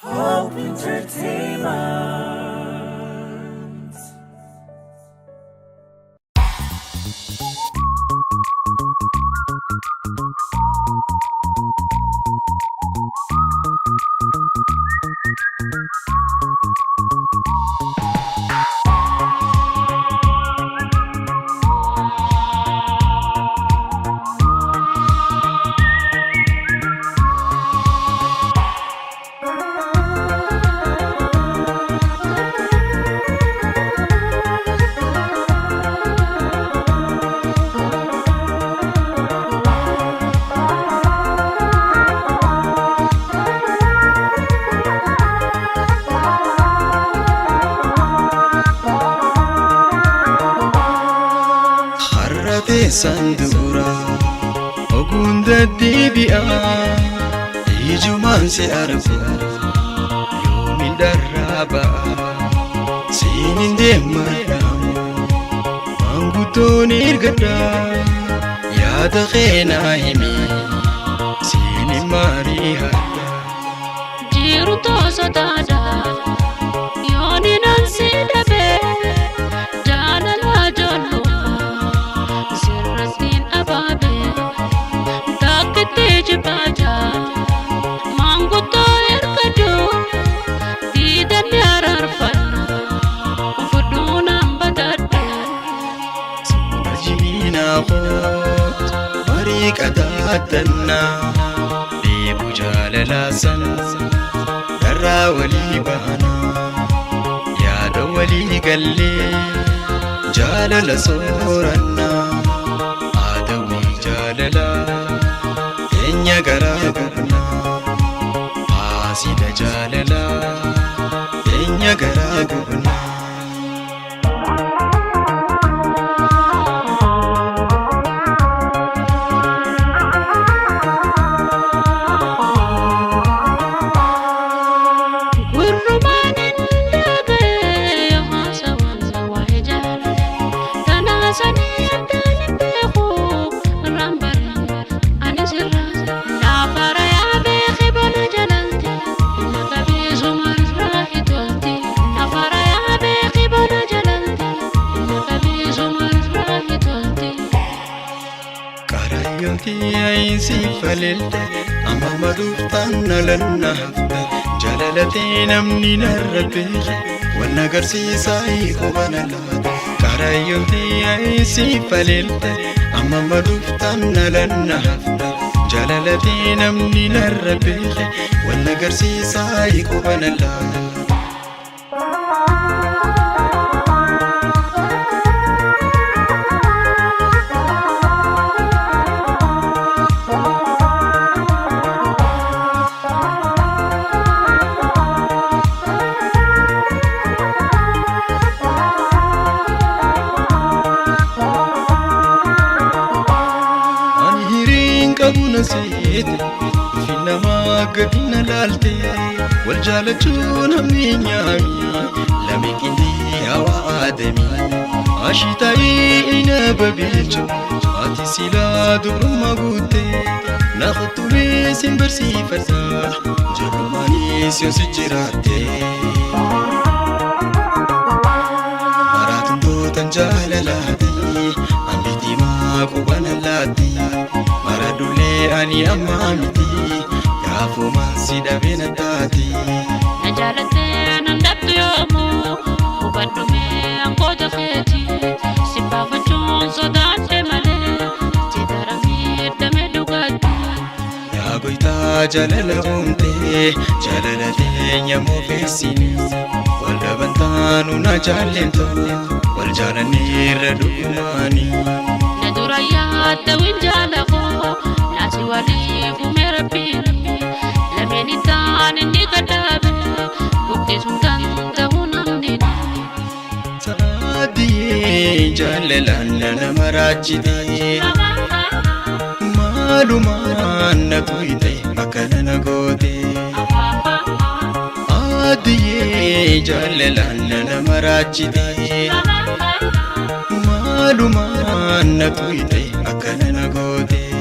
Hope Entertainment. Sandura ogunda dibia ijuman se arfu yomin daraba sinin demara manguton irgada yada khena himi sinin mariha jiru to sadada yoni nan sidabe jalala jollo Jibata manguto erkado didan yararfan ufuduna badada sinajina khot bariqatatna bibu jalalasan darra wali bana ya da wali galle jalala soranna adawi jalala enya garaguna asida jalala enya garaguna si falilde amma maduftan nalanna hafte jalalati namni narrabe wana garsiisa iqobanala karayonti ay si falilde amma maduftan nalanna hafte jalalati namni narrabe wana garsiisa iqobanala نسيت فينا ما قدنا لالتي والجالتون همي نيامي لمن كندي هوا آدمي عشتاي إنا ببيجو آتي سلا دور ما قوتي ناخدو بيسين برسي فتاح جلو ماني سيوسي جراتي مراتن دوتن جالالاتي أمبيتي ما قوانا لاتي maradule ani amamiti yafu mansida benatati najalate nandabtu yomu ubadume ankoda kheti sipafachon sodate male tidarami dame dugati ya goita jalala umte jalalate nyamo fesini wala bantanu na jalento wal jalani radumani naduraya tawinjala nasi wali fumerapini lameni tan ni kadabe bukti sultan tahunamni sadi jalalana namarajidi maluman natuite makalana gode adi jalalana namarajidi maluman natuite makalana gode